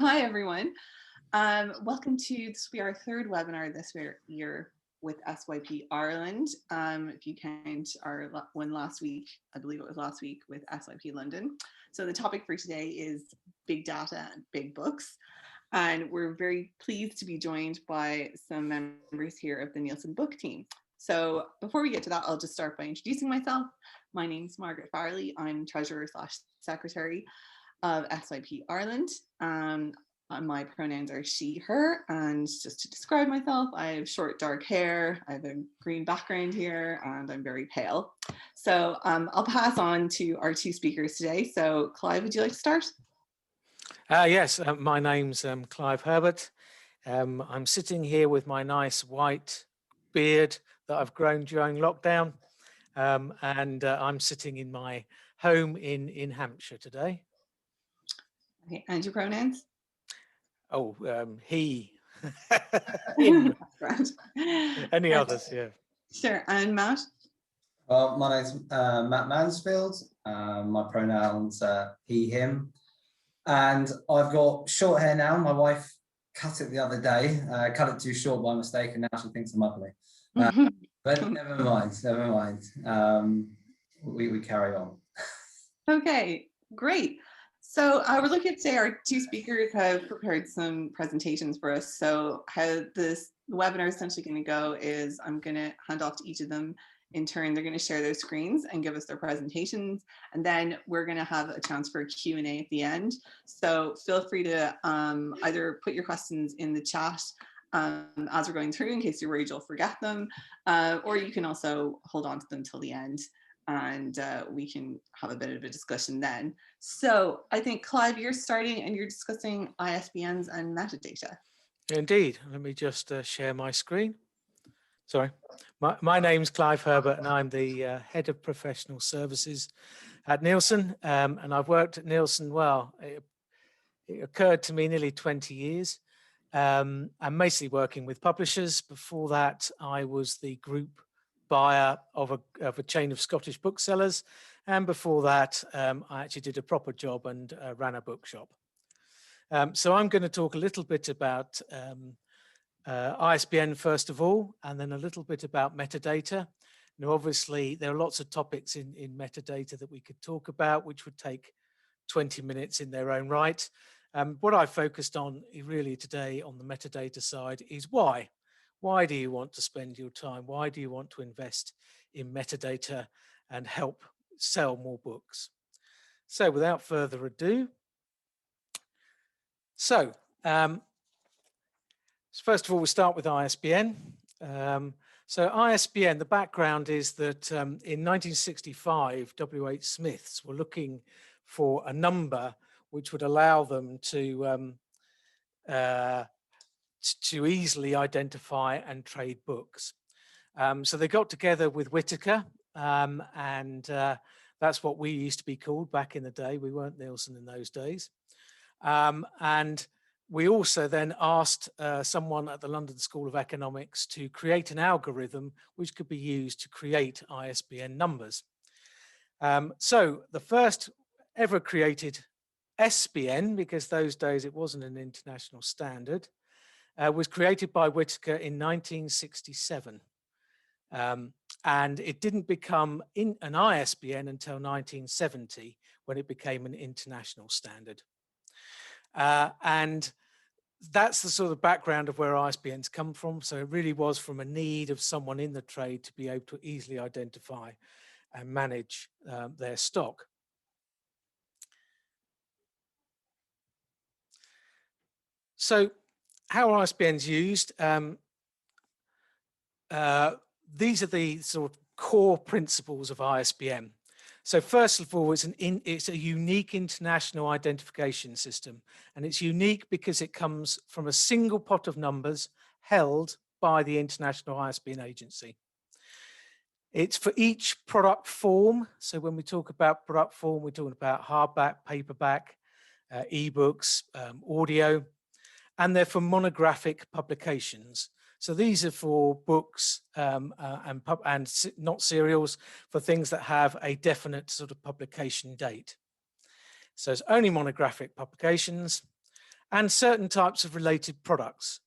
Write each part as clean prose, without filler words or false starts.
Hi, everyone. Welcome to this will be our third webinar this year with SYP Ireland. If you count our one last week, I believe it was last week with SYP London. So the topic for today is big data and big books. And we're very pleased to be joined by some members here of the Nielsen book team. So before we get to that, I'll just start by introducing myself. My name's Margaret Farley. I'm treasurer/secretary of SYP Ireland. My pronouns are she, her, and just to describe myself, I have short dark hair, I have a green background here, and I'm very pale. So I'll pass on to our two speakers today. So Clive, would you like to start? Yes, my name's Clive Herbert. I'm sitting here with my nice white beard that I've grown during lockdown, and I'm sitting in my home in Hampshire today. Okay, and your pronouns? Oh, he, him, any And, others, yeah. Sure, and Matt? Well, my name's Matt Mansfield. My pronouns he, him. And I've got short hair now. My wife cut it the other day, cut it too short by mistake, and now she thinks I'm ugly. But never mind, never mind. We carry on. Okay, great. So we're looking at today, our two speakers have prepared some presentations for us. So how this webinar is essentially going to go is I'm going to hand off to each of them in turn. They're going to share their screens and give us their presentations. And then we're going to have a chance for a Q&A at the end. So feel free to either put your questions in the chat as we're going through in case you're worried you'll forget them, or you can also hold on to them till the end. And we can have a bit of a discussion then. So I think, Clive, you're starting and you're discussing ISBNs and metadata. Indeed. Let me just share my screen. Sorry. My name's Clive Herbert, and I'm the head of professional services at Nielsen. And I've worked at Nielsen, well, it occurred to me nearly 20 years. I'm mostly working with publishers. Before that, I was the group buyer of a chain of Scottish booksellers, and before that I actually did a proper job and ran a bookshop. So I'm going to talk a little bit about ISBN first of all, and then a little bit about metadata. Now obviously there are lots of topics in metadata that we could talk about, which would take 20 minutes in their own right. What I focused on really today on the metadata side is why. Why do you want to spend your time? Why do you want to invest in metadata and help sell more books? So without further ado, first of all, we'll start with ISBN. So ISBN, the background is that in 1965, W.H. Smiths were looking for a number which would allow them to easily identify and trade books. So they got together with Whitaker, and that's what we used to be called back in the day. We weren't Nielsen in those days. And we also then asked someone at the London School of Economics to create an algorithm which could be used to create ISBN numbers. So the first ever created SBN, because those days it wasn't an international standard, was created by Whitaker in 1967. And it didn't become an ISBN until 1970, when it became an international standard. And that's the sort of background of where ISBNs come from. So it really was from a need of someone in the trade to be able to easily identify and manage their stock. So how are ISBNs used? These are the sort of core principles of ISBN. So first of all, it's a unique international identification system, and it's unique because it comes from a single pot of numbers held by the International ISBN Agency. It's for each product form. So when we talk about product form, we're talking about hardback, paperback, ebooks, audio, and they're for monographic publications. So these are for books and not serials, for things that have a definite sort of publication date. So it's only monographic publications. and certain types of related products.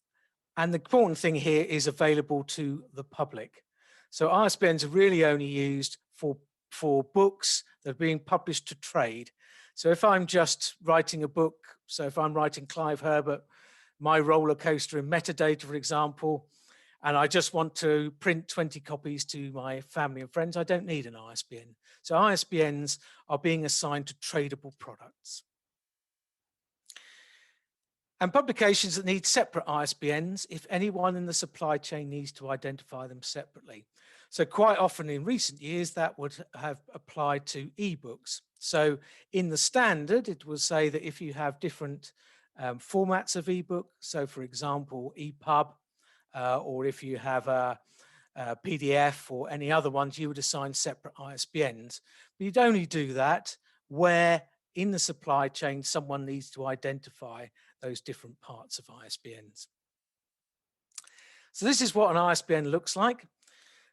And the important thing here is available to the public. So ISBNs are really only used for books that are being published to trade. So if I'm just writing a book, so if I'm writing Clive Herbert, My Roller Coaster in Metadata, for example, and I just want to print 20 copies to my family and friends, I don't need an ISBN. So ISBNs are being assigned to tradable products. And publications that need separate ISBNs if anyone in the supply chain needs to identify them separately. So quite often in recent years, that would have applied to ebooks. So in the standard, it will say that if you have different formats of ebook, so for example, EPUB, or if you have a PDF or any other ones, you would assign separate ISBNs. But you'd only do that where in the supply chain, someone needs to identify those different parts of ISBNs. So this is what an ISBN looks like.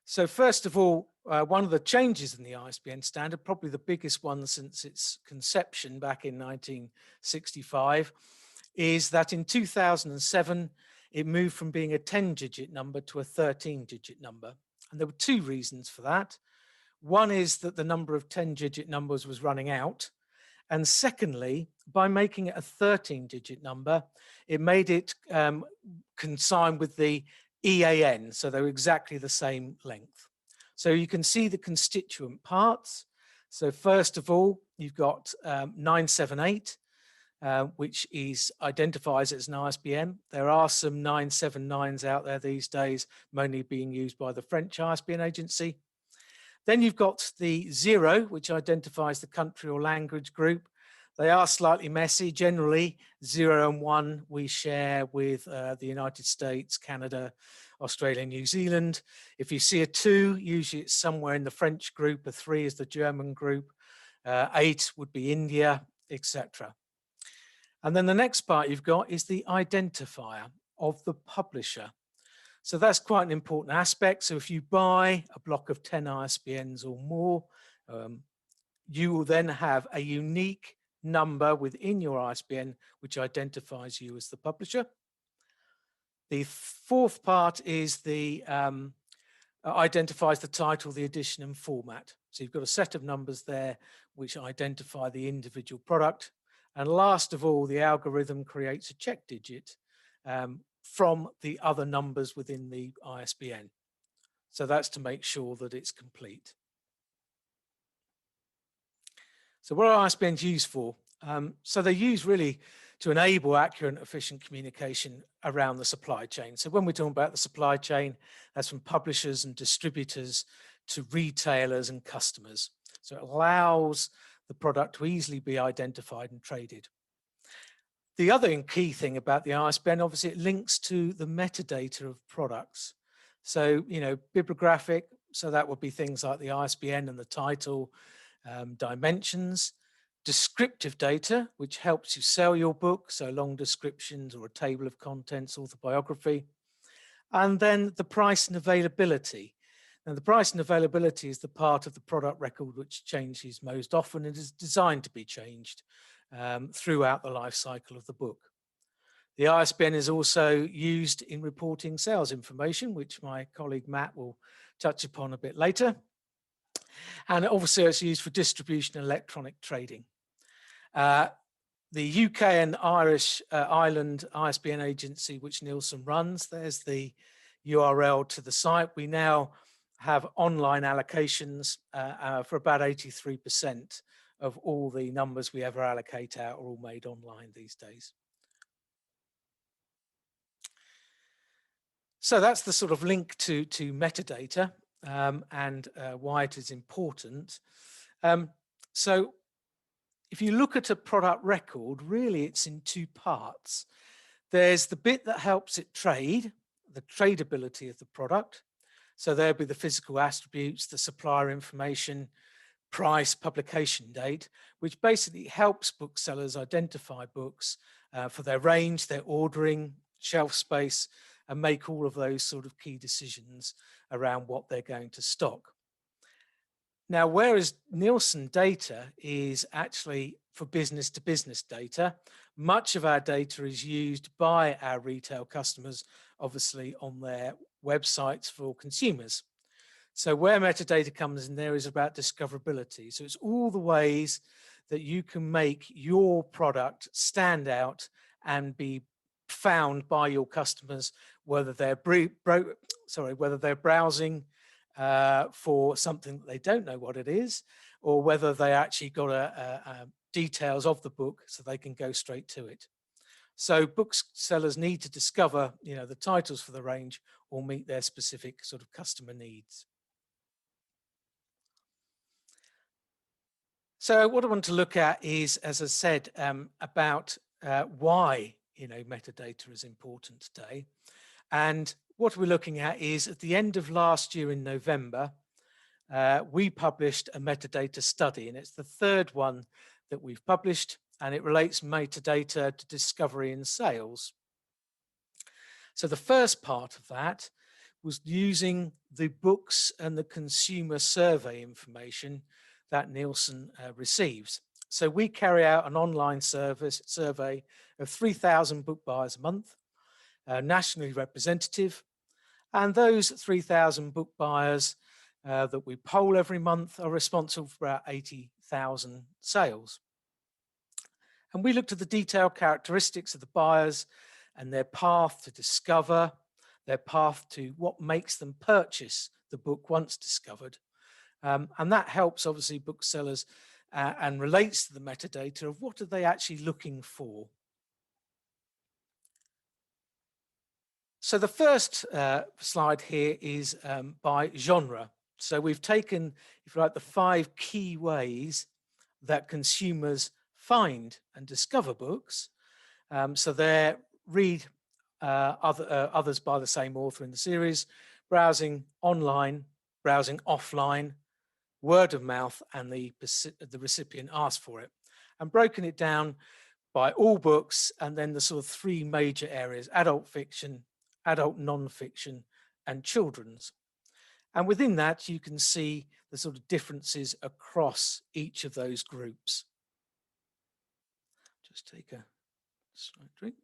So first of all, one of the changes in the ISBN standard, probably the biggest one since its conception back in 1965, is that in 2007, it moved from being a 10-digit number to a 13-digit number. And there were two reasons for that. One is that the number of 10-digit numbers was running out. And secondly, by making it a 13-digit number, it made it consign with the EAN, so they're exactly the same length. So you can see the constituent parts. So first of all, you've got 978, which identifies as an ISBN. There are some 979s out there these days, mainly being used by the French ISBN agency. Then you've got the 0, which identifies the country or language group. They are slightly messy. Generally, 0 and 1 we share with the United States, Canada, Australia, New Zealand. If you see a 2, usually it's somewhere in the French group. A 3 is the German group. 8 would be India, etc. And then the next part you've got is the identifier of the publisher. So that's quite an important aspect. So if you buy a block of 10 ISBNs or more, you will then have a unique number within your ISBN which identifies you as the publisher. The fourth part is the identifies the title, the edition and format. So you've got a set of numbers there which identify the individual product. And last of all, the algorithm creates a check digit from the other numbers within the ISBN. So that's to make sure that it's complete. So what are ISBNs used for? So they're used really to enable accurate and efficient communication around the supply chain. So when we're talking about the supply chain, that's from publishers and distributors to retailers and customers. So it allows the product to easily be identified and traded. The other key thing about the ISBN, obviously, it links to the metadata of products. So, bibliographic, so that would be things like the ISBN and the title, dimensions, descriptive data, which helps you sell your book, so long descriptions or a table of contents, autobiography, and then the price and availability. Now, the price and availability is the part of the product record which changes most often and is designed to be changed throughout the life cycle of the book. The ISBN is also used in reporting sales information, which my colleague Matt will touch upon a bit later. And also it's used for distribution and electronic trading. The UK and Ireland ISBN agency, which Nielsen runs, there's the URL to the site. We now have online allocations for about 83% of all the numbers we ever allocate out are all made online these days. So that's the sort of link to metadata and why it is important. So if you look at a product record, really it's in two parts. There's the bit that helps it trade, the tradability of the product. So there'll be the physical attributes, the supplier information, price, publication date, which basically helps booksellers identify books for their range, their ordering, shelf space, and make all of those sort of key decisions around what they're going to stock. Now, whereas Nielsen data is actually for business to business data, much of our data is used by our retail customers, obviously on their websites for consumers. So where metadata comes in there is about discoverability. So it's all the ways that you can make your product stand out and be found by your customers, whether they're browsing for something that they don't know what it is, or whether they actually got details of the book so they can go straight to it. So booksellers need to discover, the titles for the range or meet their specific sort of customer needs. So what I want to look at is, as I said, about why metadata is important today. And what we're looking at is at the end of last year in November, we published a metadata study, and it's the third one that we've published, and it relates metadata to discovery and sales. So the first part of that was using the books and the consumer survey information that Nielsen receives. So we carry out an online survey of 3,000 book buyers a month, nationally representative, and those 3,000 book buyers that we poll every month are responsible for about 80,000 sales. And we looked at the detailed characteristics of the buyers and their path to discover, their path to what makes them purchase the book once discovered. And that helps obviously booksellers and relates to the metadata of what are they actually looking for. So the first slide here is by genre. So we've taken, if you like, the 5 key ways that consumers find and discover books. So they read others by the same author in the series, browsing online, browsing offline, word of mouth, and the recipient asked for it, and broken it down by all books, and then the sort of 3 major areas: adult fiction, adult non-fiction, and children's. And within that, you can see the sort of differences across each of those groups. Just take a slight drink.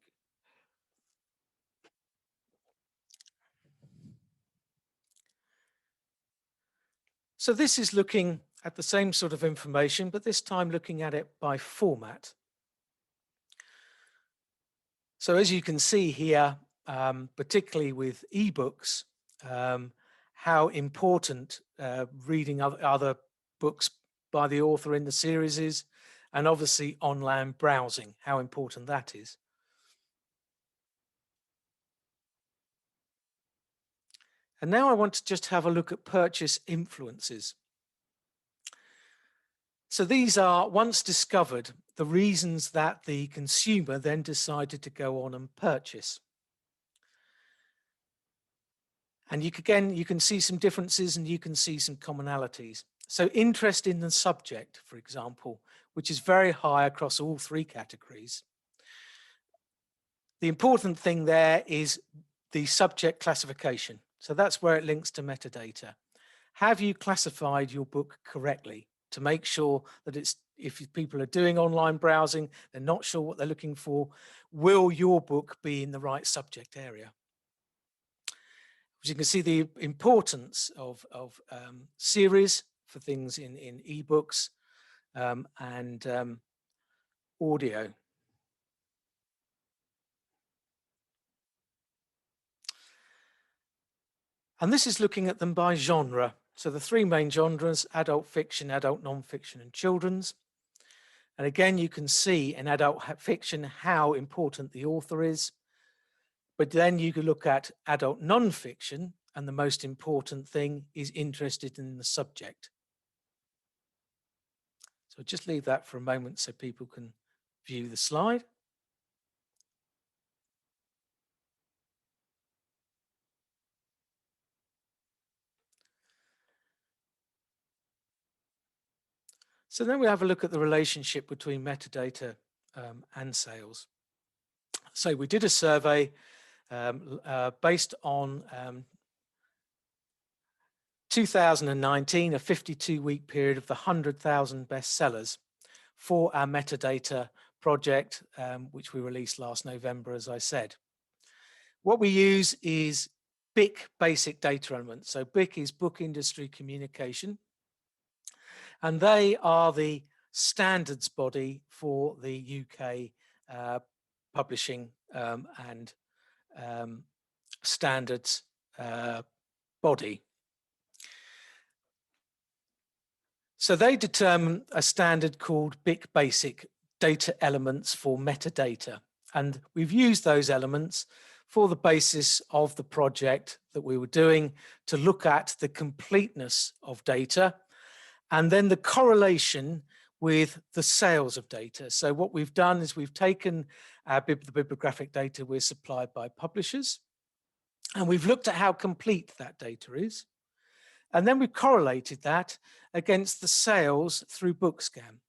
So this is looking at the same sort of information, but this time looking at it by format. So as you can see here, particularly with ebooks, how important reading other books by the author in the series is, and obviously online browsing, how important that is. And now I want to just have a look at purchase influences. So these are, once discovered, the reasons that the consumer then decided to go on and purchase. And you can see some differences and you can see some commonalities. So interest in the subject, for example, which is very high across all 3 categories. The important thing there is the subject classification. So that's where it links to metadata. Have you classified your book correctly to make sure that if people are doing online browsing, they're not sure what they're looking for, will your book be in the right subject area? As you can see, the importance of series for things in ebooks and audio. And this is looking at them by genre. So the 3 main genres: adult fiction, adult non-fiction, and children's. And again, you can see in adult fiction how important the author is. But then you can look at adult non-fiction, and the most important thing is interested in the subject. So just leave that for a moment so people can view the slide. So then we have a look at the relationship between metadata and sales. So we did a survey based on 2019, a 52-week period of the 100,000 bestsellers for our metadata project, which we released last November, as I said. What we use is BIC basic data elements. So BIC is Book Industry Communication, and they are the standards body for the UK publishing and standards body. So they determine a standard called BIC Basic Data Elements for Metadata. And we've used those elements for the basis of the project that we were doing to look at the completeness of data and then the correlation with the sales of data. So what we've done is we've taken the bibliographic data we're supplied by publishers, and we've looked at how complete that data is. And then we've correlated that against the sales through BookScan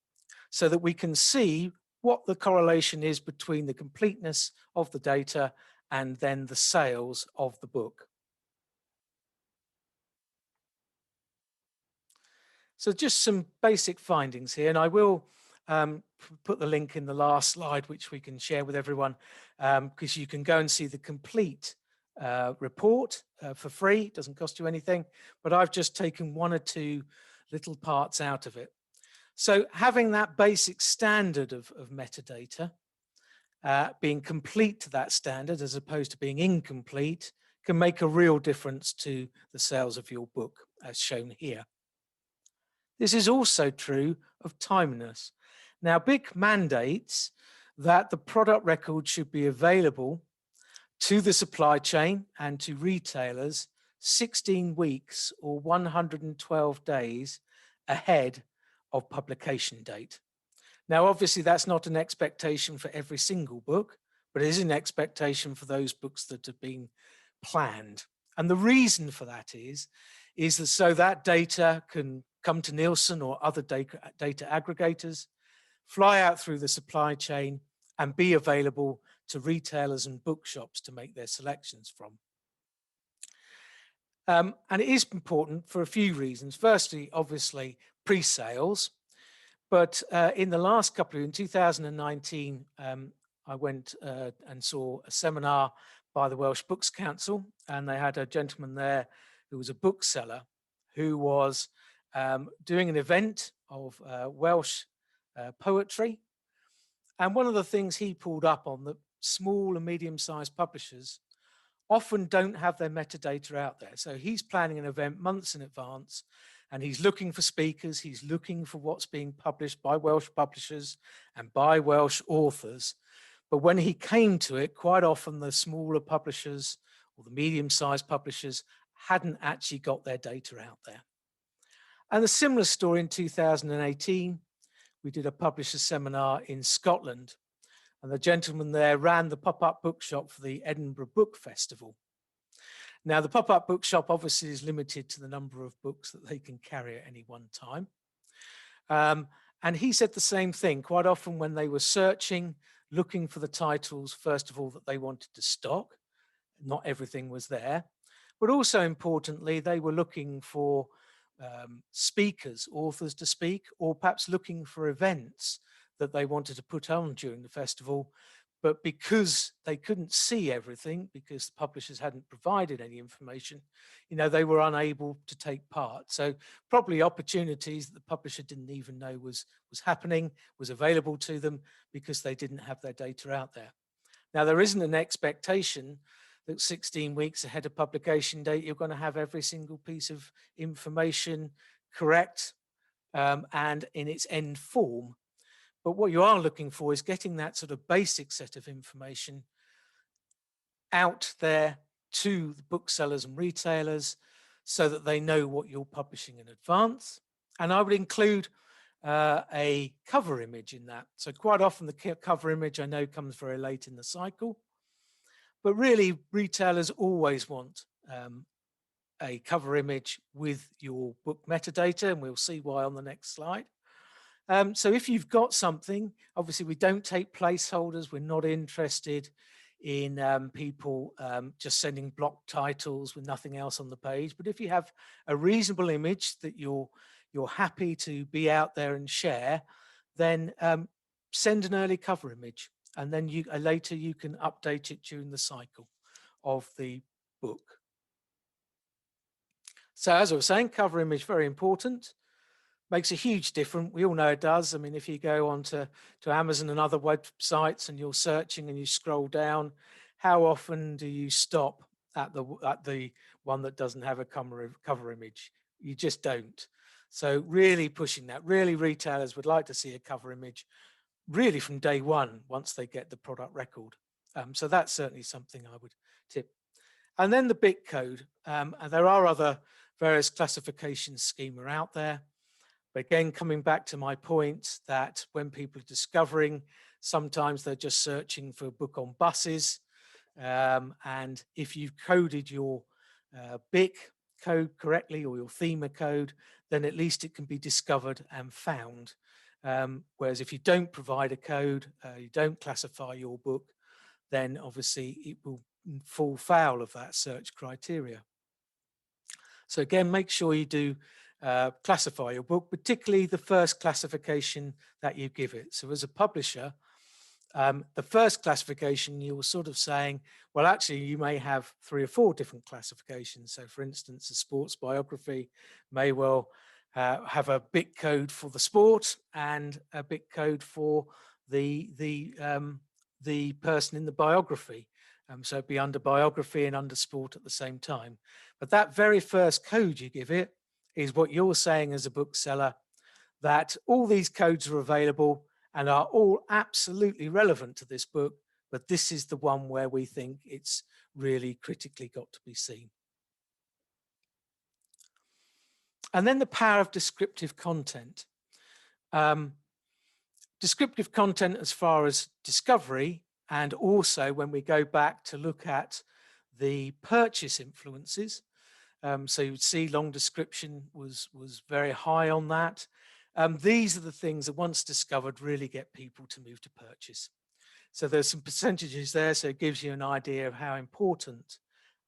so that we can see what the correlation is between the completeness of the data and then the sales of the book. So just some basic findings here, and I will put the link in the last slide, which we can share with everyone, because you can go and see the complete report for free. It doesn't cost you anything, but I've just taken one or two little parts out of it. So having that basic standard of metadata, being complete to that standard as opposed to being incomplete, can make a real difference to the sales of your book, as shown here. This is also true of timeliness. Now, BIC mandates that the product record should be available to the supply chain and to retailers 16 weeks or 112 days ahead of publication date. Now, obviously, that's not an expectation for every single book, but it is an expectation for those books that have been planned. And the reason for that is that so that data can come to Nielsen or other data aggregators, fly out through the supply chain, and be available to retailers and bookshops to make their selections from. And it is important for a few reasons. Firstly, obviously, pre-sales. But in the last couple of years, in 2019, I went and saw a seminar by the Welsh Books Council, and they had a gentleman there who was a bookseller who was doing an event of Welsh poetry. And one of the things he pulled up on, that small and medium-sized publishers often don't have their metadata out there. So he's planning an event months in advance, and he's looking for speakers, he's looking for what's being published by Welsh publishers and by Welsh authors. But when he came to it, quite often the smaller publishers or the medium-sized publishers hadn't actually got their data out there. And a similar story in 2018, we did a publisher seminar in Scotland, and the gentleman there ran the pop-up bookshop for the Edinburgh Book Festival. Now, the pop-up bookshop obviously is limited to the number of books that they can carry at any one time. And he said the same thing. Quite often when they were searching, looking for the titles, first of all, that they wanted to stock, not everything was there. But also importantly, they were looking for speakers, authors to speak, or perhaps looking for events that they wanted to put on during the festival. But because they couldn't see everything, because the publishers hadn't provided any information, they were unable to take part. So probably opportunities that the publisher didn't even know was happening, was available to them because they didn't have their data out there. Now, there isn't an expectation that 16 weeks ahead of publication date, you're going to have every single piece of information correct and in its end form. But what you are looking for is getting that sort of basic set of information out there to the booksellers and retailers so that they know what you're publishing in advance. And I would include a cover image in that. So quite often the cover image I know comes very late in the cycle, but really retailers always want a cover image with your book metadata, and we'll see why on the next slide. So if you've got something, obviously we don't take placeholders, we're not interested in people just sending block titles with nothing else on the page. But if you have a reasonable image that you're happy to be out there and share, then send an early cover image, and then later you can update it during the cycle of the book. So as I was saying, cover image, very important. Makes a huge difference. We all know it does. I mean, if you go on to Amazon and other websites and you're searching and you scroll down, how often do you stop at the one that doesn't have a cover image? You just don't. So really pushing that. Really, retailers would like to see a cover image really from day one once they get the product record. So that's certainly something I would tip. And then the bit code. And there are other various classification schema out there. But again, coming back to my point that when people are discovering, sometimes they're just searching for a book on buses. And if you've coded your BIC code correctly, or your thema code, then at least it can be discovered and found. Whereas if you don't provide a code, you don't classify your book, then obviously it will fall foul of that search criteria. So again, make sure you do classify your book, particularly the first classification that you give it. So as a publisher, the first classification, you're sort of saying, well, actually, you may have 3 or 4 different classifications. So for instance, a sports biography may well have a bit code for the sport and a bit code for the person in the biography. So it'd be under biography and under sport at the same time. But that very first code you give it is what you're saying as a bookseller, that all these codes are available and are all absolutely relevant to this book, but this is the one where we think it's really critically got to be seen. And then the power of descriptive content. Descriptive content as far as discovery, and also when we go back to look at the purchase influences. So you would see long description was very high on that. These are the things that once discovered really get people to move to purchase. So there's some percentages there, so it gives you an idea of how important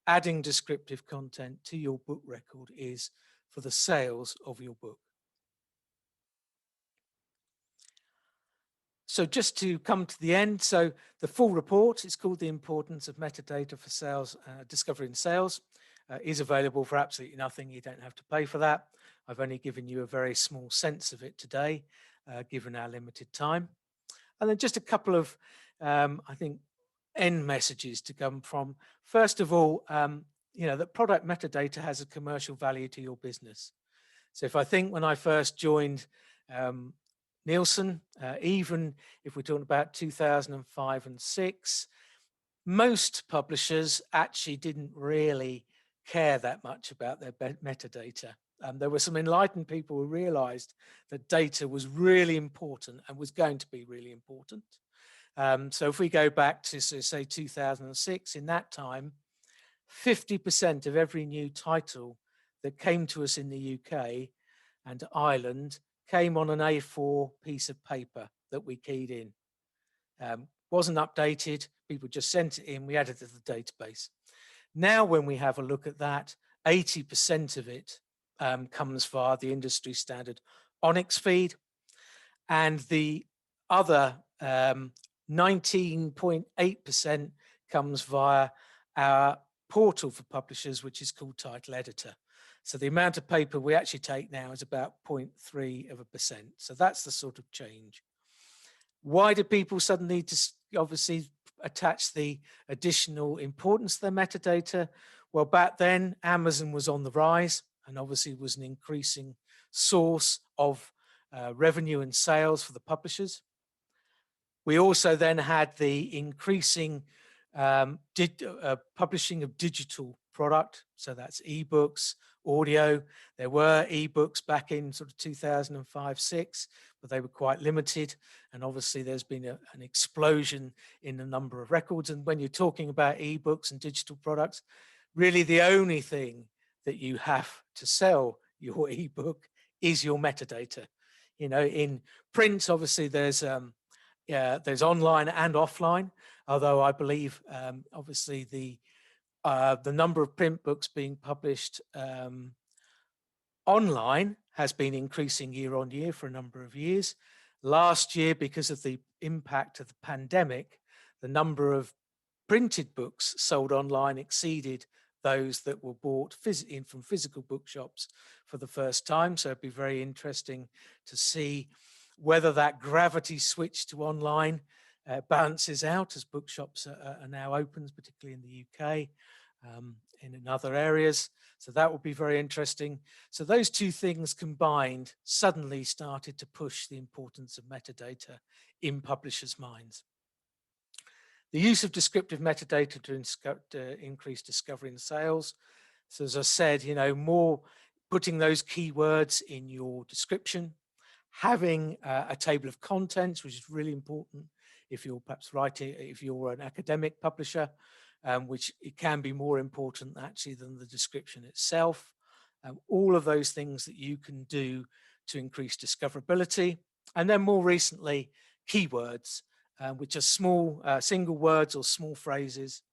adding descriptive content to your book record is for the sales of your book. So just to come to the end, so the full report is called The Importance of Metadata for Sales, Discovery and Sales, is available for absolutely nothing. You don't have to pay for that. I've only given you a very small sense of it today, given our limited time. And then just a couple of, I think, end messages to come from. First of all, that product metadata has a commercial value to your business. So if I think when I first joined Nielsen, even if we're talking about 2005 and 6, most publishers actually didn't really care that much about their metadata. There were some enlightened people who realized that data was really important and was going to be really important. So if we go back to, say, 2006, in that time, 50% of every new title that came to us in the UK and Ireland came on an A4 piece of paper that we keyed in. Wasn't updated, people just sent it in, we added it to the database. Now when we have a look at that, 80% of it comes via the industry standard Onyx feed, and the other 19.8% comes via our portal for publishers, which is called Title Editor. So the amount of paper we actually take now is about 0.3%. So that's the sort of change. Why do people suddenly just obviously attach the additional importance to their metadata? Well, back then, Amazon was on the rise and obviously was an increasing source of revenue and sales for the publishers. We also then had the increasing publishing of digital product. So that's ebooks, audio. There were ebooks back in sort of 2005-6, but they were quite limited. And obviously there's been an explosion in the number of records. And when you're talking about ebooks and digital products, really the only thing that you have to sell your ebook is your metadata. In print, obviously there's there's online and offline, although I believe obviously the number of print books being published online has been increasing year on year for a number of years. Last year, because of the impact of the pandemic, the number of printed books sold online exceeded those that were bought in from physical bookshops for the first time. So it'd be very interesting to see whether that gravity switch to online balances out as bookshops are now open, particularly in the UK, in other areas. So that would be very interesting. So those two things combined suddenly started to push the importance of metadata in publishers' minds. The use of descriptive metadata to increase discovery and sales. So as I said, more putting those keywords in your description, having a table of contents, which is really important if you're perhaps writing, if you're an academic publisher, which it can be more important actually than the description itself. All of those things that you can do to increase discoverability. And then more recently, keywords, which are small single words or small phrases,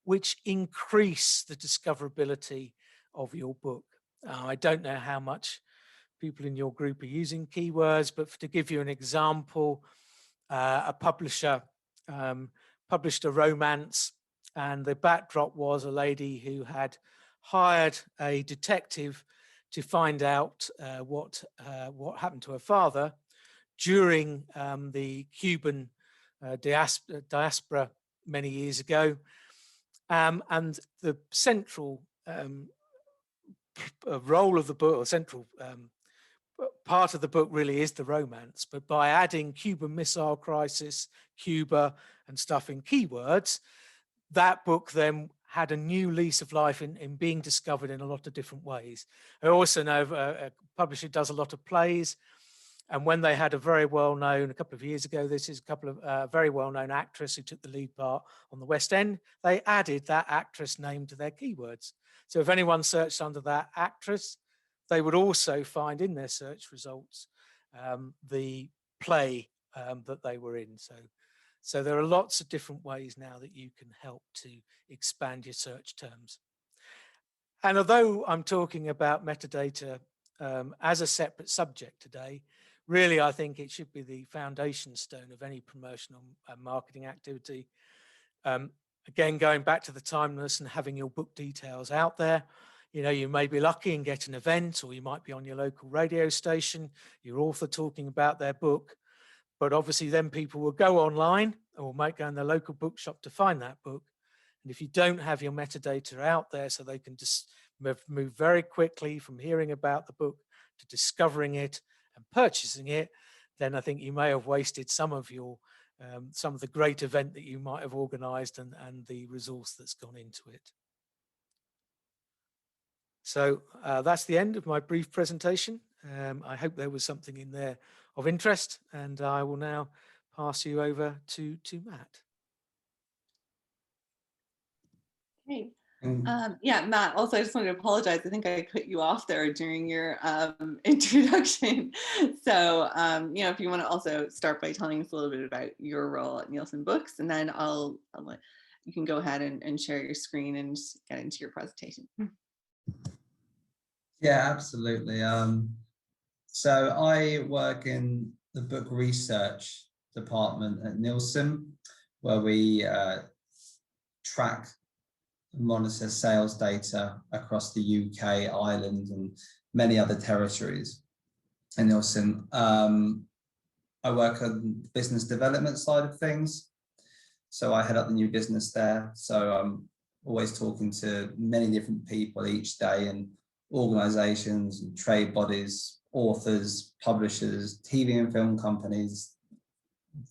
which increase the discoverability of your book. I don't know how much people in your group are using keywords, but to give you an example, a publisher published a romance, and the backdrop was a lady who had hired a detective to find out what happened to her father during the Cuban diaspora many years ago. And the central role of the book, or central part of the book really is the romance, but by adding Cuban Missile Crisis, Cuba and stuff in keywords, that book then had a new lease of life in being discovered in a lot of different ways. I also know a publisher does a lot of plays, and when they had a very well-known, a couple of years ago, this is a couple of very well-known actress who took the lead part on the West End, they added that actress name to their keywords. So if anyone searched under that actress, they would also find in their search results the play that they were in. So there are lots of different ways now that you can help to expand your search terms. And although I'm talking about metadata as a separate subject today, really I think it should be the foundation stone of any promotional and marketing activity. Again, going back to the timeless and having your book details out there, you may be lucky and get an event, or you might be on your local radio station, your author talking about their book. But obviously then people will go online or might go in their local bookshop to find that book. And if you don't have your metadata out there so they can just move very quickly from hearing about the book to discovering it and purchasing it, then I think you may have wasted some of the great event that you might have organized and the resource that's gone into it. So that's the end of my brief presentation. I hope there was something in there of interest, and I will now pass you over to Matt. Okay. Yeah, Matt, also I just wanted to apologize. I think I cut you off there during your introduction. So, if you want to also start by telling us a little bit about your role at Nielsen Books, and then I'll let you can go ahead and share your screen and get into your presentation. Yeah, absolutely. So I work in the book research department at Nielsen, where we track and monitor sales data across the UK, Ireland, and many other territories in Nielsen. I work on the business development side of things. So I head up the new business there. So I'm always talking to many different people each day, and organizations and trade bodies, authors, publishers, TV and film companies,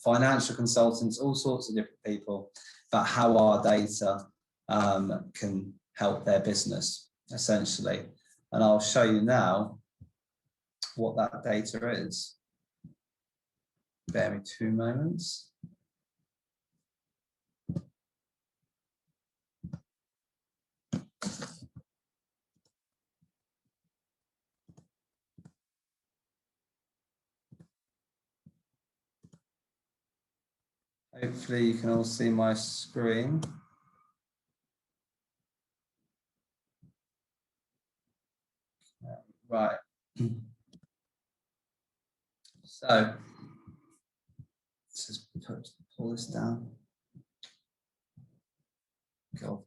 financial consultants, all sorts of different people, about how our data can help their business, essentially. And I'll show you now what that data is. Bear me 2 moments. Hopefully you can all see my screen. Right. So let's just pull this down. Cool.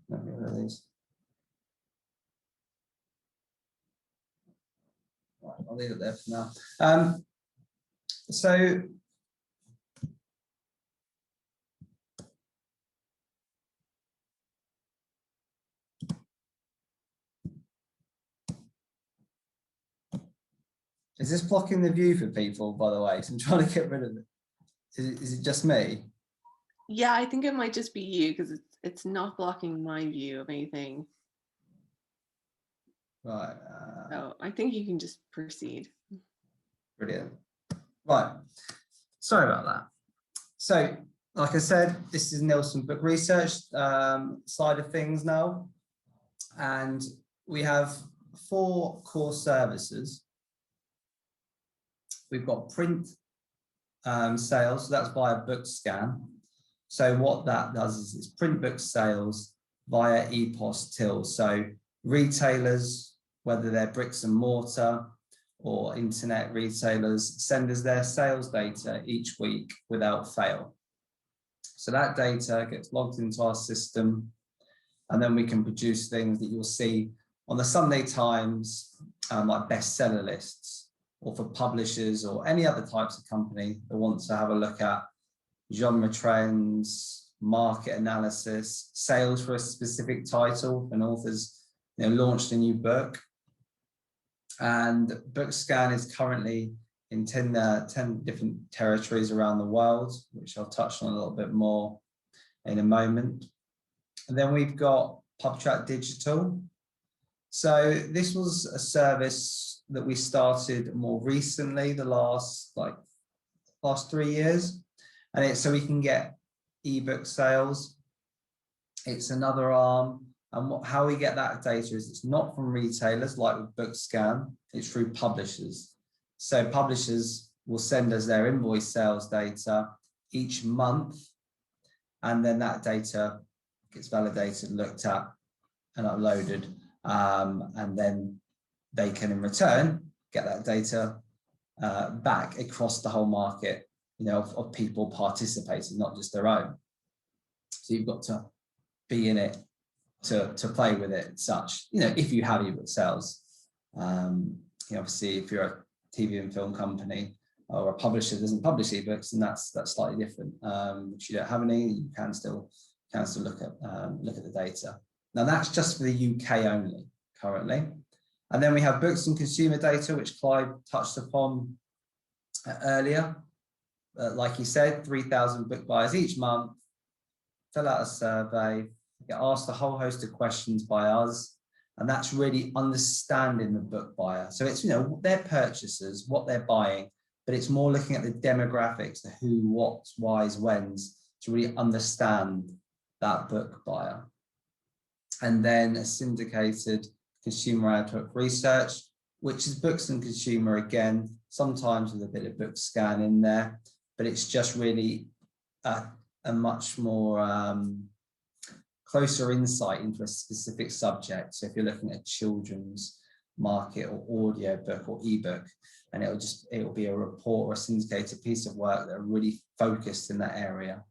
Let me release. Right, I'll leave it there for now. So is this blocking the view for people, by the way? So I'm trying to get rid of it. Is it just me? Yeah, I think it might just be you because it's not blocking my view of anything. Right. So I think you can just proceed. Brilliant. Right. Sorry about that. So, like I said, this is Nielsen Book Research side of things now. And we have 4 core services. We've got print sales, so that's via book scan. So what that does is it's print book sales via EPOS till. So retailers, whether they're bricks and mortar or internet retailers, send us their sales data each week without fail. So that data gets logged into our system, and then we can produce things that you'll see on the Sunday Times, like bestseller lists, or for publishers or any other types of company that wants to have a look at genre trends, market analysis, sales for a specific title. An author's launched a new book. And BookScan is currently in 10 different territories around the world, which I'll touch on a little bit more in a moment. And then we've got PubTrack Digital. So this was a service that we started more recently, the last 3 years. And it's so we can get ebook sales. It's another arm. And how we get that data is it's not from retailers like with BookScan, it's through publishers. So publishers will send us their invoice sales data each month, and then that data gets validated, looked at, and uploaded. And then they can, in return, get that data back across the whole market, of people participating, not just their own. So you've got to be in it to play with it as such, if you have ebook sales. Obviously, if you're a TV and film company or a publisher that doesn't publish ebooks, then that's slightly different. If you don't have any, you can still look at the data. Now that's just for the UK only currently. And then we have books and consumer data, which Clive touched upon earlier. Like he said, 3,000 book buyers each month fill out a survey, get asked a whole host of questions by us, and that's really understanding the book buyer. So it's their purchasers, what they're buying, but it's more looking at the demographics, the who, what, whys, whens, to really understand that book buyer. And then a syndicated consumer ad hoc research, which is books and consumer again, sometimes with a bit of book scan in there, but it's just really a much more closer insight into a specific subject. So if you're looking at children's market or audio book or ebook, and it will be a report or a syndicated piece of work that are really focused in that area.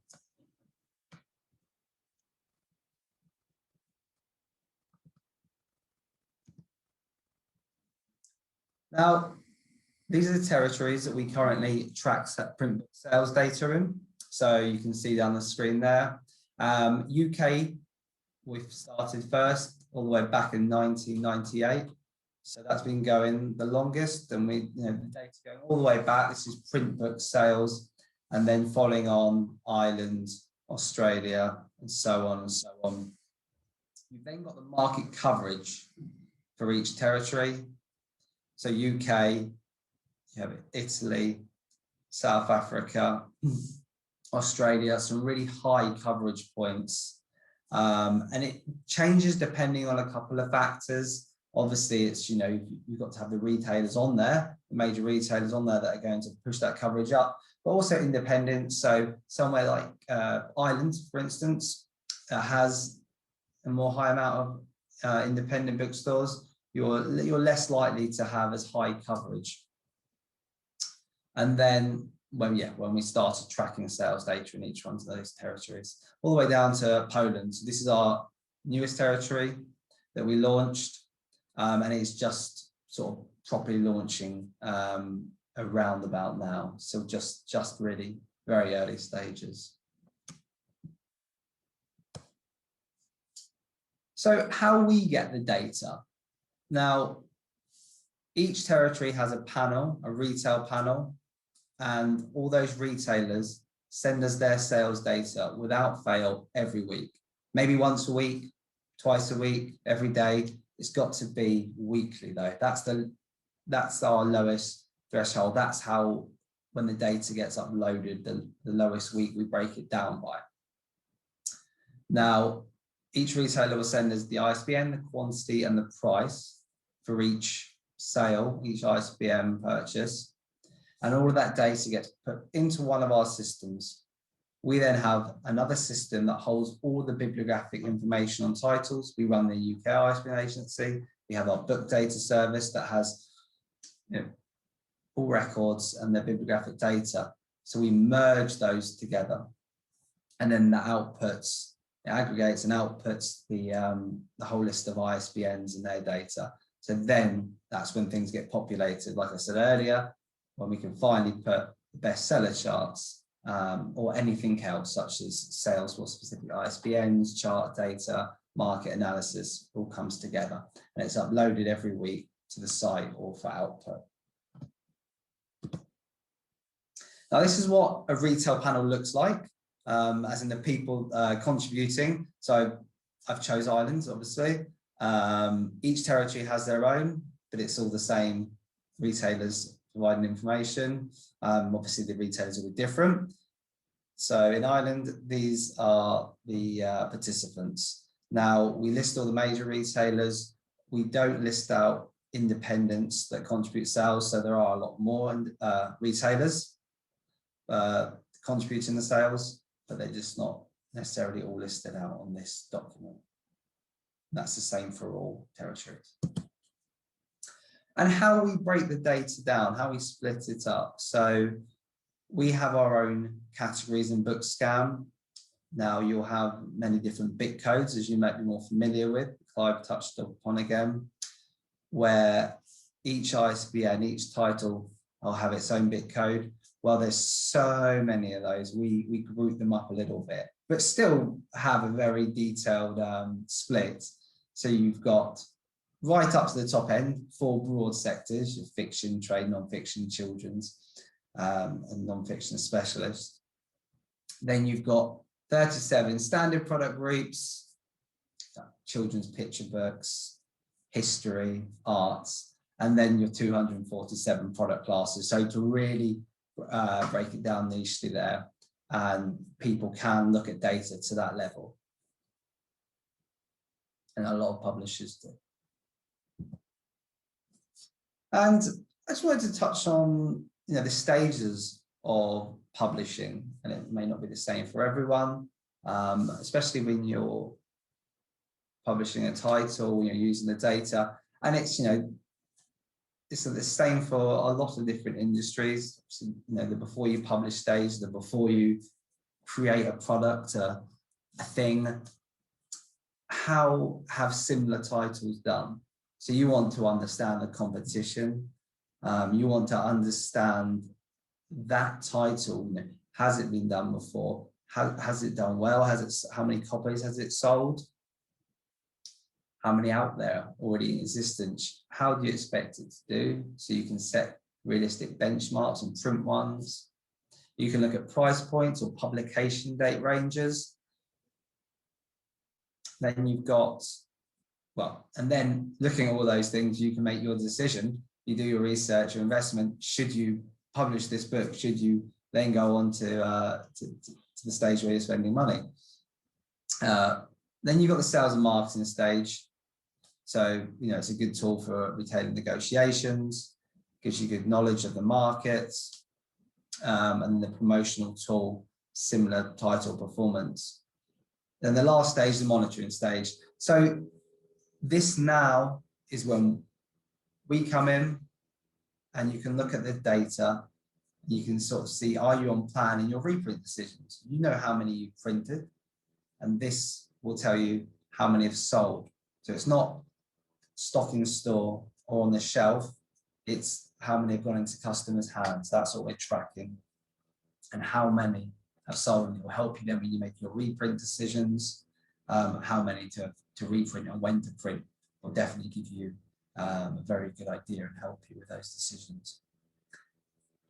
Now, these are the territories that we currently track print book sales data in. So you can see down the screen there. UK, we've started first all the way back in 1998. So that's been going the longest, and the data going all the way back. This is print book sales, and then following on Ireland, Australia, and so on and so on. You've then got the market coverage for each territory. So UK, you have Italy, South Africa, Australia, some really high coverage points. And it changes depending on a couple of factors. Obviously, it's, you've got to have the retailers on there, the major retailers on there that are going to push that coverage up, but also independents. So somewhere like Ireland, for instance, has a more high amount of independent bookstores. You're less likely to have as high coverage. And then, when we started tracking sales data in each one of those territories, all the way down to Poland. So this is our newest territory that we launched, and it's just sort of properly launching around about now. So just really very early stages. So how we get the data. Now, each territory has a panel, a retail panel, and all those retailers send us their sales data without fail every week. Maybe once a week, twice a week, every day. It's got to be weekly though. That's our lowest threshold. That's how, when the data gets uploaded, the lowest week we break it down by. Now, each retailer will send us the ISBN, the quantity and the price for each sale, each ISBN purchase. And all of that data gets put into one of our systems. We then have another system that holds all the bibliographic information on titles. We run the UK ISBN agency. We have our book data service that has all records and their bibliographic data. So we merge those together. And then that outputs, it aggregates and outputs the whole list of ISBNs and their data. So then that's when things get populated, like I said earlier, when we can finally put the bestseller charts or anything else, such as sales for specific ISBNs, chart data, market analysis, all comes together. And it's uploaded every week to the site or for output. Now, this is what a retail panel looks like, as in the people contributing. So I've chose Ireland, obviously. Each territory has their own, but it's all the same retailers providing information. Obviously, the retailers will be different. So in Ireland, these are the participants. Now, we list all the major retailers. We don't list out independents that contribute sales, so there are a lot more retailers contributing the sales, but they're just not necessarily all listed out on this document. That's the same for all territories. And how we break the data down, how we split it up. So we have our own categories in BookScan. Now you'll have many different bit codes, as you might be more familiar with. Clive touched upon again, where each ISBN, each title will have its own bit code. Well, there's so many of those, we group them up a little bit, but still have a very detailed split. So you've got right up to the top end, 4 broad sectors: your fiction, trade, non-fiction, children's, and non-fiction specialists. Then you've got 37 standard product groups: children's picture books, history, arts, and then your 247 product classes. So to really break it down nichely there, and people can look at data to that level. And a lot of publishers do. And I just wanted to touch on the stages of publishing, and it may not be the same for everyone, especially when you're publishing a title, you're using the data, and it's it's the same for a lot of different industries. So, the before you publish stage, the before you create a product, a thing, how have similar titles done? So you want to understand the competition. You want to understand that title. Has it been done before? Has it done well? How many copies has it sold? How many out there already in existence? How do you expect it to do? So you can set realistic benchmarks and print ones. You can look at price points or publication date ranges. Then you've got, and then looking at all those things, you can make your decision. You do your research or investment. Should you publish this book? Should you then go on to the stage where you're spending money? Then you've got the sales and marketing stage. So, it's a good tool for retailer negotiations, gives you good knowledge of the markets, and the promotional tool, similar title performance. Then the last stage, the monitoring stage. So this now is when we come in and you can look at the data. You can sort of see, are you on plan in your reprint decisions? You know how many you've printed, and this will tell you how many have sold. So it's not stock in store or on the shelf, it's how many have gone into customers' hands. That's what we're tracking, and how many have sold. And it will help you then when you make your reprint decisions, how many to reprint and when to print. Will definitely give you a very good idea and help you with those decisions.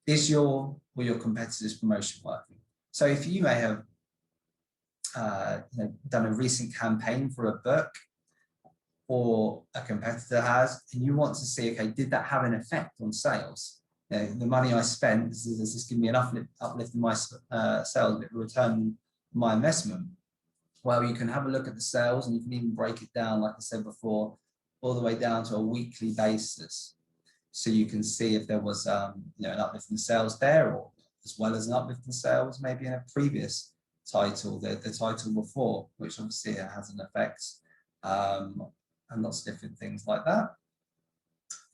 Is your competitor's promotion working? So if you may have done a recent campaign for a book, or a competitor has, and you want to see, okay, did that have an effect on sales? The money I spent, does this give me an uplift in my sales, return on my investment? Well, you can have a look at the sales, and you can even break it down, like I said before, all the way down to a weekly basis. So you can see if there was an uplift in sales there, or as well as an uplift in sales maybe in a previous title, the title before, which obviously has an effect, and lots of different things like that.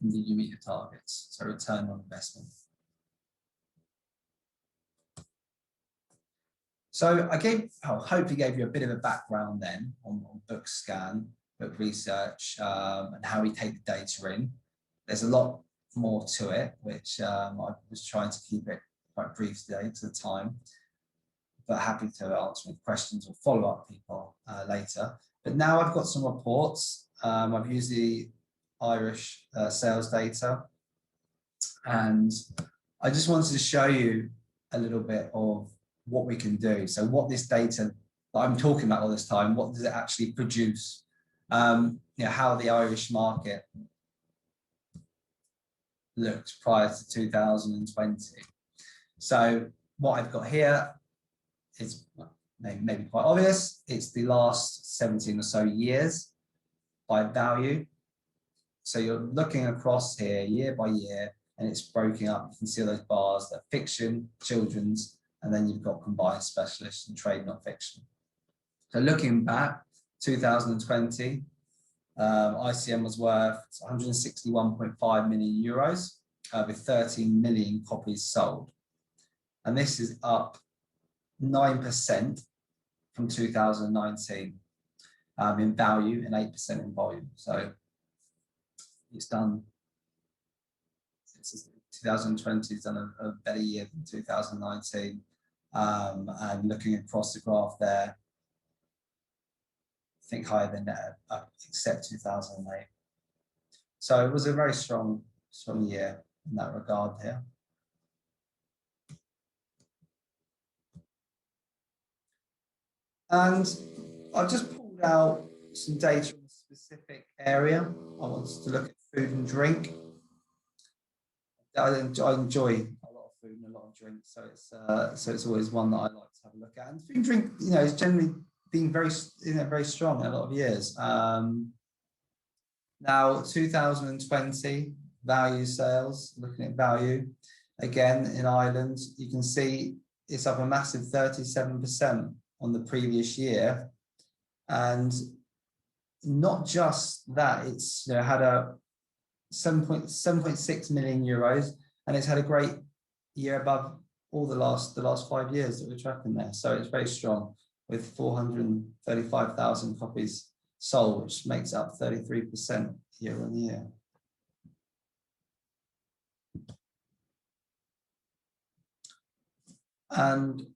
And did you meet your targets? So return on investment. So I hopefully gave you a bit of a background then on book scan, book research, and how we take the data in. There's a lot more to it, which I was trying to keep it quite brief today to the time, but happy to answer any questions or follow up people later. But now I've got some reports. I've used the Irish sales data, and I just wanted to show you a little bit of what we can do. So what this data that I'm talking about all this time, what does it actually produce? How the Irish market looked prior to 2020. So what I've got here is maybe quite obvious. It's the last 17 or so years by value. So you're looking across here year by year, and it's broken up. You can see those bars, that fiction, children's, and then you've got combined specialists and trade not fiction. So looking back, 2020, ICN was worth 161.5 million euros with 13 million copies sold. And this is up 9% from 2019 in value and 8% in volume. So it's done, 2020 has done a better year than 2019. And looking across the graph there, I think higher than that, except 2008. So it was a very strong year in that regard here. And I've just pulled out some data in a specific area. I wanted to look at food and drink. I enjoy a lot of food and a lot of drink, so it's always one that I like to have a look at. And food and drink, is generally been very strong in a lot of years. Now 2020 value sales, looking at value again in Ireland, you can see it's up a massive 37% on the previous year, and not just that, it's had a 7.6 million euros, and it's had a great year above all the last 5 years that we're tracking there. So it's very strong with 435,000 copies sold, which makes up 33% year on year. And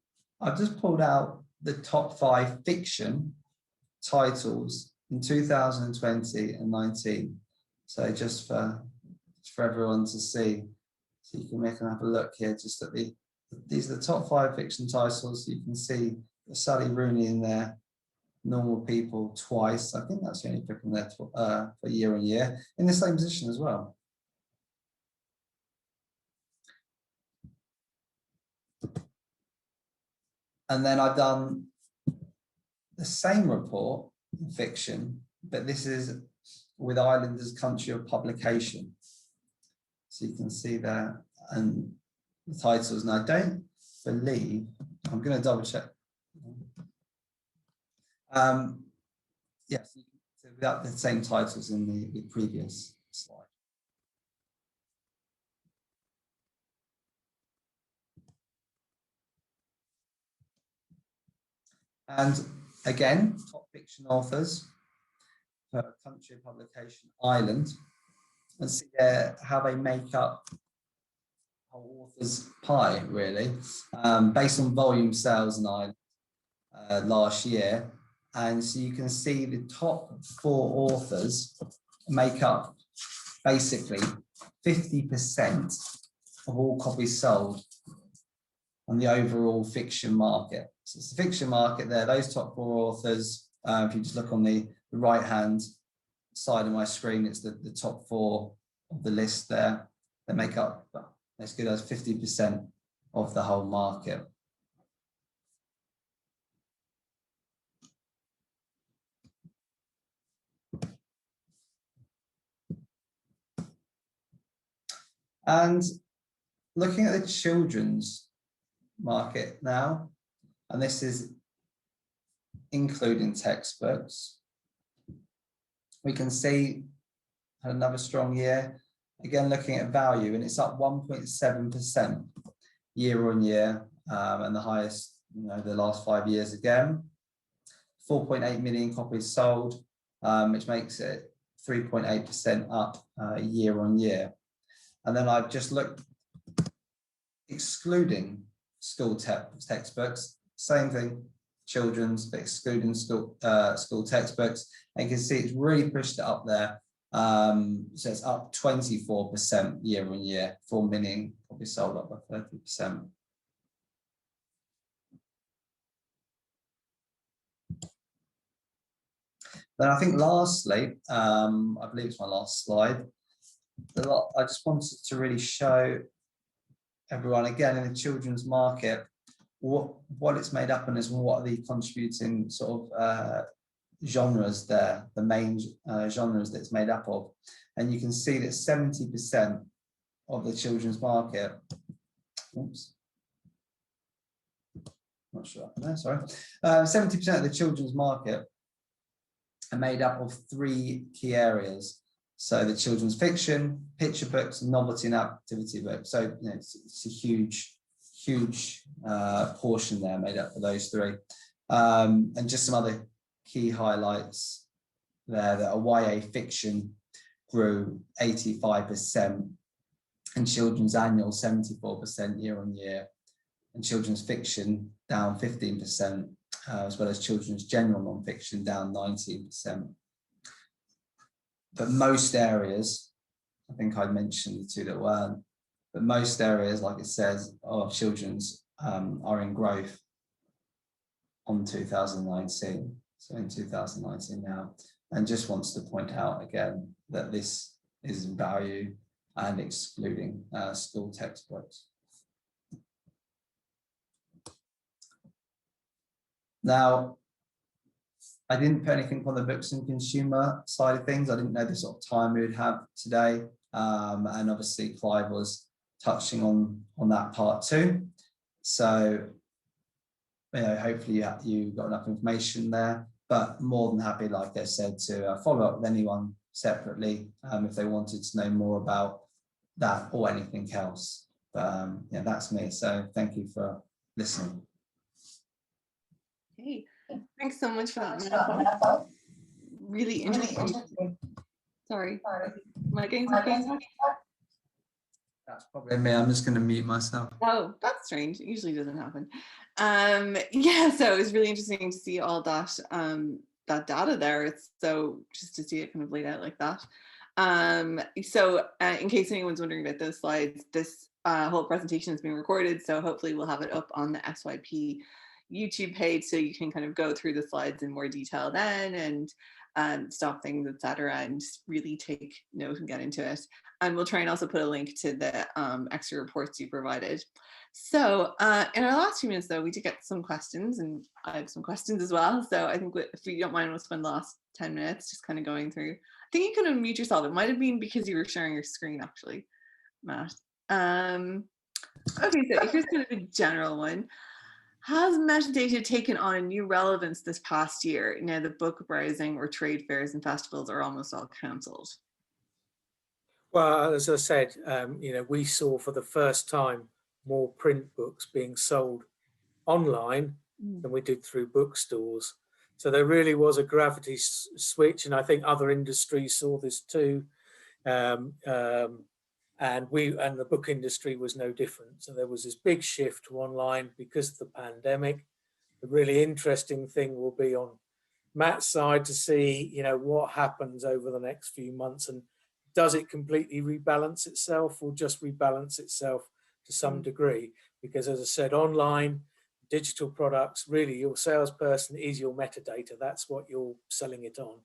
I've just pulled out the top 5 fiction titles in 2020 and 19. So just for everyone to see, so you can have a look here. Just at these are the top 5 fiction titles. You can see Sally Rooney in there, Normal People twice. I think that's the only pick in there for year on year in the same position as well. And then I've done the same report in fiction, but this is with Ireland as country of publication. So you can see there, and the titles. Now I don't believe, I'm going to double check. Yes, so without the same titles in the previous slide. And again, top fiction authors per country of publication, Ireland, and see how they make up whole authors pie, really, based on volume sales in Ireland last year. And so you can see the top 4 authors make up basically 50% of all copies sold on the overall fiction market. So it's the fiction market there, those top 4 authors. If you just look on the right hand side of my screen, it's the top 4 of the list there. They make up as good as 50% of the whole market. And looking at the children's market now, and this is including textbooks, we can see had another strong year. Again, looking at value, and it's up 1.7% year on year, and the highest, the last 5 years again. 4.8 million copies sold, which makes it 3.8% up year on year. And then I've just looked, excluding school textbooks, same thing, children's, but excluding school textbooks. And you can see it's really pushed it up there. So it's up 24% year on year, 4 million copies sold, up by 30%. Then I think lastly, I believe it's my last slide, I just wanted to really show everyone again in the children's market what it's made up and what are the contributing sort of genres there, the main genres that it's made up of. And you can see that 70% of the children's market, oops, not sure what happened there, sorry. 70% of the children's market are made up of 3 key areas. So the children's fiction, picture books, novelty and activity books. So it's a huge portion there made up of those 3. And just some other key highlights there, that a YA fiction grew 85%, and children's annual 74% year on year, and children's fiction down 15%, as well as children's general non-fiction down 19%. But most areas, I think I mentioned the 2 that weren't, but most areas, like it says, of children's are in growth on 2019. So in 2019 now, and just wants to point out again that this is in value and excluding school textbooks. Now, I didn't put anything on the books and consumer side of things. I didn't know the sort of time we would have today. And obviously Clive was touching on that part too. So, hopefully you got enough information there, but more than happy, like I said, to follow up with anyone separately if they wanted to know more about that or anything else. But yeah, that's me. So thank you for listening. Hey, thanks so much for that. Really interesting. Sorry, am I getting some feedback? That's probably me. I'm just going to mute myself. Oh, that's strange. It usually doesn't happen. Yeah, so it was really interesting to see all that that data there. It's so just to see it kind of laid out like that. So in case anyone's wondering about those slides, this whole presentation is being recorded, so hopefully we'll have it up on the SYP YouTube page, so you can kind of go through the slides in more detail then, and stop things, etc., and really take note and get into it. And we'll try and also put a link to the extra reports you provided. So in our last few minutes, though, we did get some questions, and I have some questions as well. So I think if you don't mind, we'll spend the last 10 minutes just kind of going through think you could unmute yourself. It might have been because you were sharing your screen, actually, Matt. Okay, so here's kind of a general one. Has metadata taken on a new relevance this past year now that book browsing or trade fairs and festivals are almost all cancelled? Well, as I said, we saw for the first time more print books being sold online than we did through bookstores. So there really was a gravity switch, and I think other industries saw this too. And the book industry was no different. So there was this big shift to online because of the pandemic. The really interesting thing will be on Matt's side to see, what happens over the next few months, and does it completely rebalance itself or just rebalance itself to some degree? Because as I said, online, digital products, really your salesperson is your metadata. That's what you're selling it on.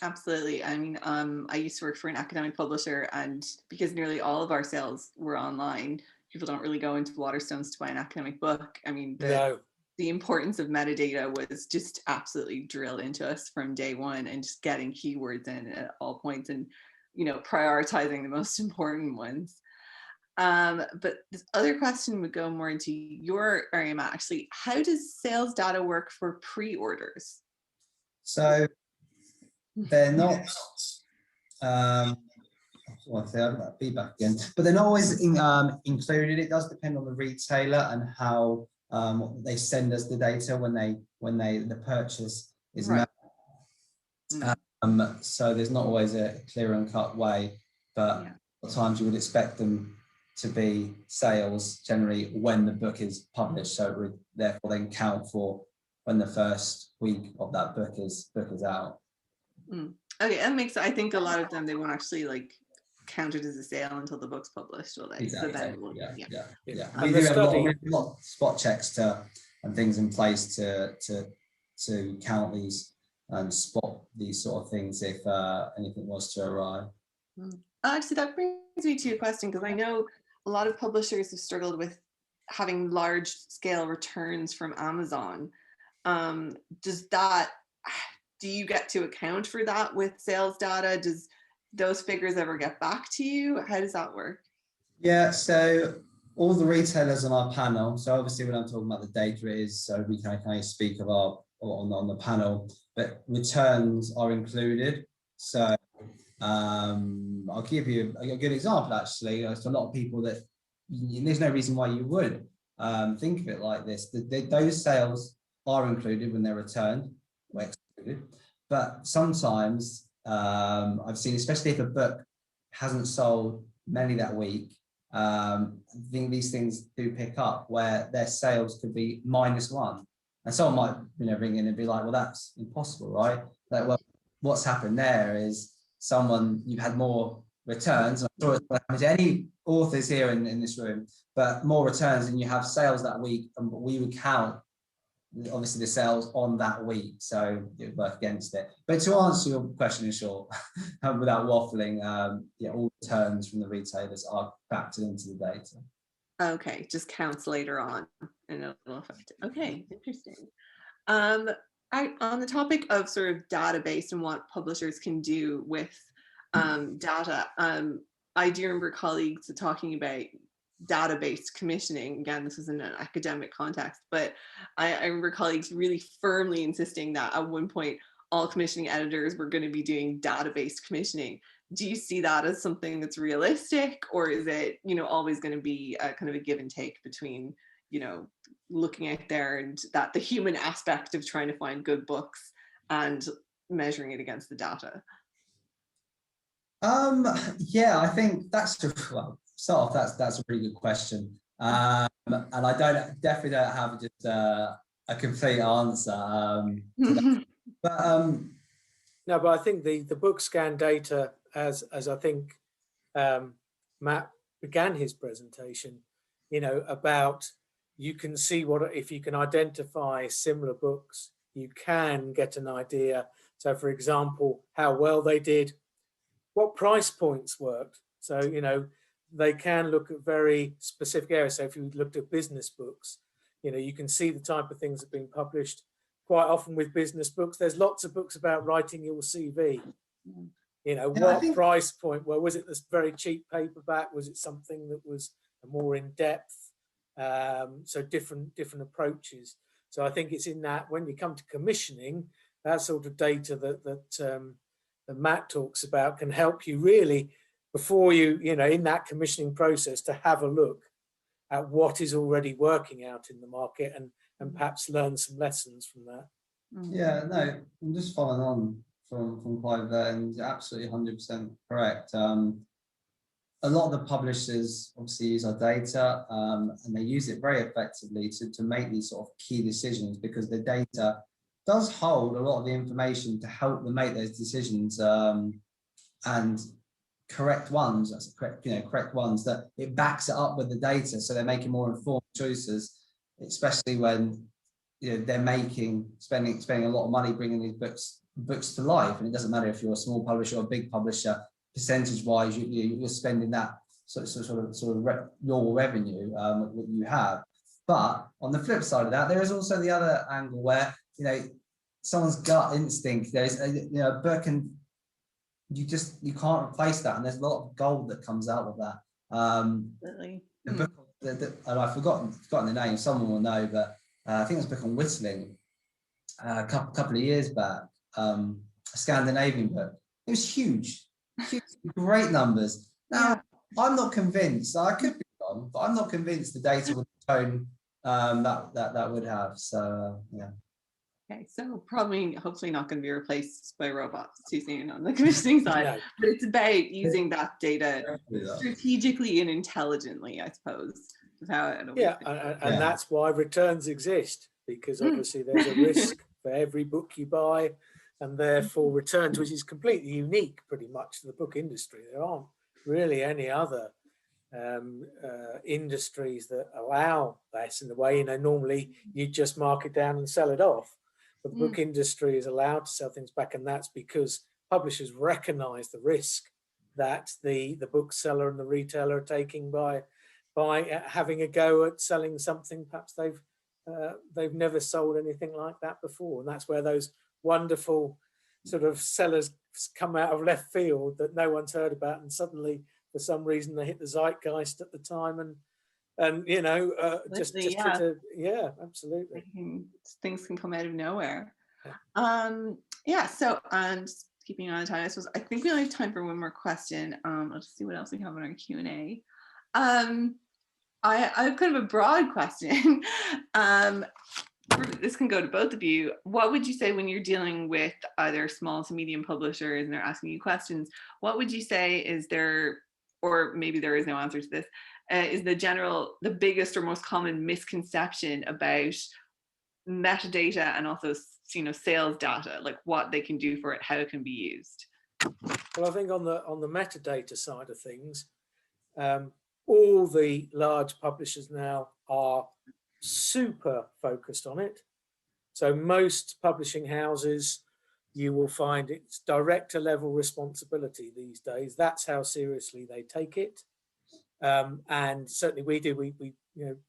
Absolutely. I mean, I used to work for an academic publisher, and because nearly all of our sales were online, people don't really go into Waterstones to buy an academic book. I mean, the importance of metadata was just absolutely drilled into us from day one, and just getting keywords in at all points and, prioritizing the most important ones. But this other question would go more into your area, Matt, actually. How does sales data work for pre-orders? So they're not, feedback again, but they're not always included. It does depend on the retailer and how they send us the data when the purchase is made. So there's not always a clear and cut way, but at times you would expect them to be sales generally when the book is published, so it would therefore then count for when the first week of that book is out. Okay, that makes, I think a lot of them, they won't actually count it as a sale until the book's published, will they? Exactly. So then We do have a lot of spot checks and things in place to count these and spot these sort of things if anything was to arrive. Actually, that brings me to a question, because I know a lot of publishers have struggled with having large scale returns from Amazon. Do you get to account for that with sales data? Does those figures ever get back to you? How does that work? Yeah, so all the retailers on our panel, so obviously when I'm talking about the data is, so we can only speak of on the panel, but returns are included. So I'll give you a good example, actually. There's a lot of people that, there's no reason why you would think of it like this. Those sales are included when they're returned or excluded, but sometimes I've seen, especially if a book hasn't sold many that week, I think these things do pick up where their sales could be -1, and someone might ring in and be like, well, that's impossible, right? Like, well, what's happened there is you've had more returns. I'm sure it's happened to any authors here in this room, but more returns than you have sales that week, and we would count obviously the sales on that week, so it would work against it. But to answer your question in short, without waffling, all returns from the retailers are factored into the data. Okay, just counts later on and it'll affect it. Okay, interesting. On the topic of sort of database and what publishers can do with data, I do remember colleagues talking about database commissioning. Again, this is in an academic context, but I remember colleagues really firmly insisting that at one point all commissioning editors were going to be doing database commissioning. Do you see that as something that's realistic, or is it always going to be a kind of a give and take between looking out there and that the human aspect of trying to find good books and measuring it against the data? Yeah, I think that's start off. That's a really good question, and I definitely don't have just a complete answer to that. But no, but I think the book scan data, as I think Matt began his presentation, about you can see if you can identify similar books, you can get an idea. So, for example, how well they did, what price points worked. So, they can look at very specific areas. So if you looked at business books, you can see the type of things that have been published quite often with business books, there's lots of books about writing your CV. You know, Yeah, what price point? Well, was it this very cheap paperback? Was it something that was more in depth? So different approaches. So I think it's in that when you come to commissioning, that sort of data that Matt talks about can help you really before you know, in that commissioning process, to have a look at what is already working out in the market and perhaps learn some lessons from that. Yeah, no, I'm just following on from Clive there, and absolutely 100% correct. A lot of the publishers obviously use our data, and they use it very effectively to make these sort of key decisions, because the data does hold a lot of the information to help them make those decisions, and correct ones. That's correct, correct ones, that it backs it up with the data, so they're making more informed choices, especially when they're spending a lot of money bringing these books to life. And it doesn't matter if you're a small publisher or a big publisher, percentage wise, you're spending that sort of your revenue that you have. But on the flip side of that, there is also the other angle where someone's gut instinct. There's a book, and you can't replace that, and there's a lot of gold that comes out of that. Really? The book, and I've forgotten the name, someone will know, but I think it was a book on whistling a couple of years back, a Scandinavian book. It was huge, great numbers. Now, I'm not convinced, I could be wrong, but I'm not convinced the data would tone that would have. So, yeah. Okay, so probably, hopefully not going to be replaced by robots too soon on the commissioning side, No. but it's about using that data strategically and intelligently, I suppose. Is how it and that's why returns exist, because obviously there's a risk for every book you buy, and therefore returns, which is completely unique pretty much to the book industry. There aren't really any other industries that allow that in the way, normally you just mark it down and sell it off. But the book industry is allowed to sell things back, and that's because publishers recognize the risk that the bookseller and the retailer are taking by having a go at selling something perhaps they've never sold anything like that before. And that's where those wonderful sort of sellers come out of left field that no one's heard about, and suddenly for some reason they hit the zeitgeist at the time, and absolutely. Things can come out of nowhere. So just keeping on time, I think we only have time for one more question. I'll just see what else we have on our Q&A. I have kind of a broad question. This can go to both of you. What would you say when you're dealing with either small to medium publishers and they're asking you questions? What would you say is there, or maybe there is no answer to this, is the biggest or most common misconception about metadata and also sales data, like what they can do for it, how it can be used? Well, I think on the metadata side of things, all the large publishers now are super focused on it. So most publishing houses, you will find it's director level responsibility these days. That's how seriously they take it. And certainly we do. We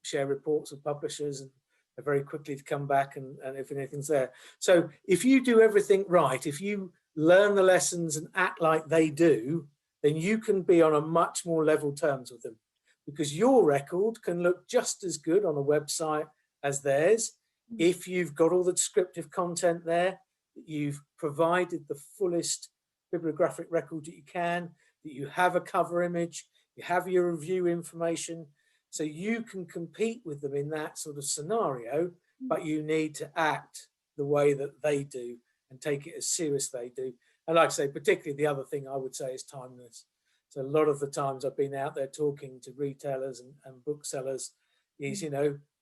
share reports with publishers, and they're very quickly to come back and if anything's there. So if you do everything right, if you learn the lessons and act like they do, then you can be on a much more level terms with them, because your record can look just as good on a website as theirs. If you've got all the descriptive content there, you've provided the fullest bibliographic record that you can, that you have a cover image, you have your review information, so you can compete with them in that sort of scenario, but you need to act the way that they do and take it as serious as they do. And like I say, particularly the other thing I would say is timeliness. So a lot of the times I've been out there talking to retailers and booksellers is,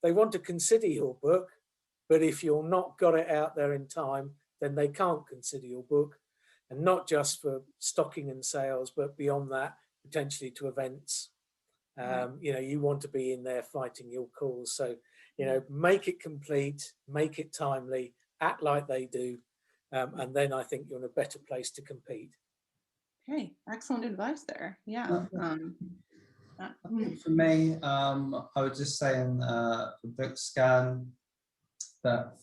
they want to consider your book, but if you're not got it out there in time, then they can't consider your book. And not just for stocking and sales, but beyond that, potentially to events. You want to be in there fighting your cause. So, make it complete, make it timely, act like they do. And then I think you're in a better place to compete. Okay, excellent advice there. Yeah. I think for me, I would just say in for BookScan that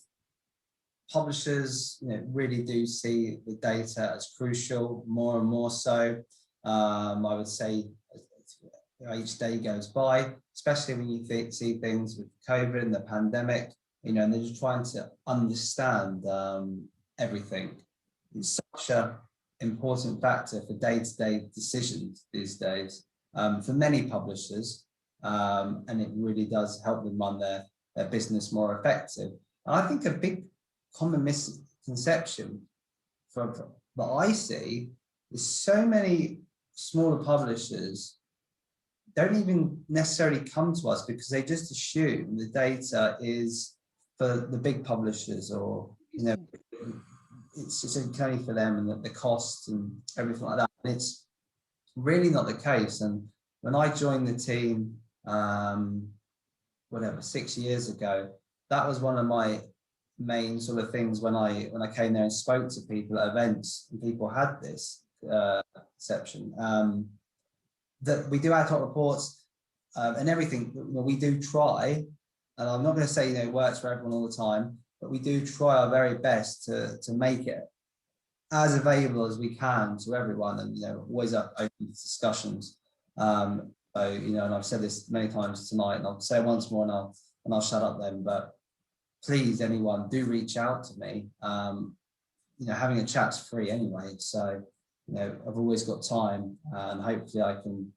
publishers, really do see the data as crucial, more and more so. I would say each day goes by, especially when you see things with COVID and the pandemic, and they're just trying to understand everything. It's such an important factor for day-to-day decisions these days for many publishers, and it really does help them run their business more effective. And I think a big common misconception that I see is so many smaller publishers don't even necessarily come to us because they just assume the data is for the big publishers, or it's only for them, and the costs and everything like that. And it's really not the case. And when I joined the team, 6 years ago, that was one of my main sort of things when I came there and spoke to people at events, and people had this perception that we do ad hoc reports and everything. We do try, and I'm not going to say it works for everyone all the time, but we do try our very best to make it as available as we can to everyone, and always open to discussions. And I've said this many times tonight, and I'll say it once more, and I'll shut up then. But please, anyone, do reach out to me. Having a chat's free anyway, so I've always got time, and hopefully I can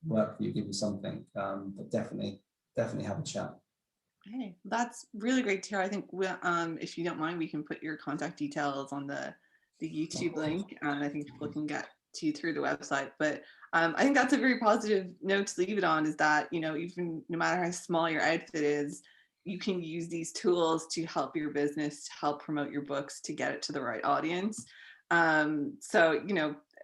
work for you, give you something. But definitely have a chat. Okay, that's really great to hear. I think if you don't mind, we can put your contact details on the YouTube link, and I think people can get to you through the website. But I think that's a very positive note to leave it on, is that even no matter how small your outfit is, you can use these tools to help your business, to help promote your books, to get it to the right audience. So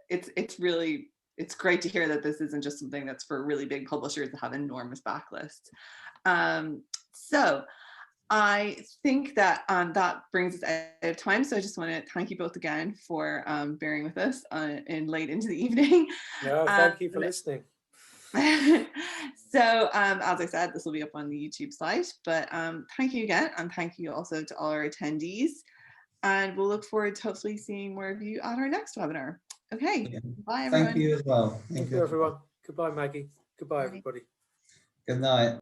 it's great to hear that this isn't just something that's for really big publishers that have enormous backlists. So I think that that brings us out of time. So I just want to thank you both again for bearing with us in late into the evening. No, thank you for listening. So as I said, this will be up on the YouTube site, but thank you again, and thank you also to all our attendees, and we'll look forward to hopefully seeing more of you at our next webinar. Okay, bye everyone. Thank you as well. Thank you everyone. Goodbye, Maggie. Goodbye, everybody. Good night.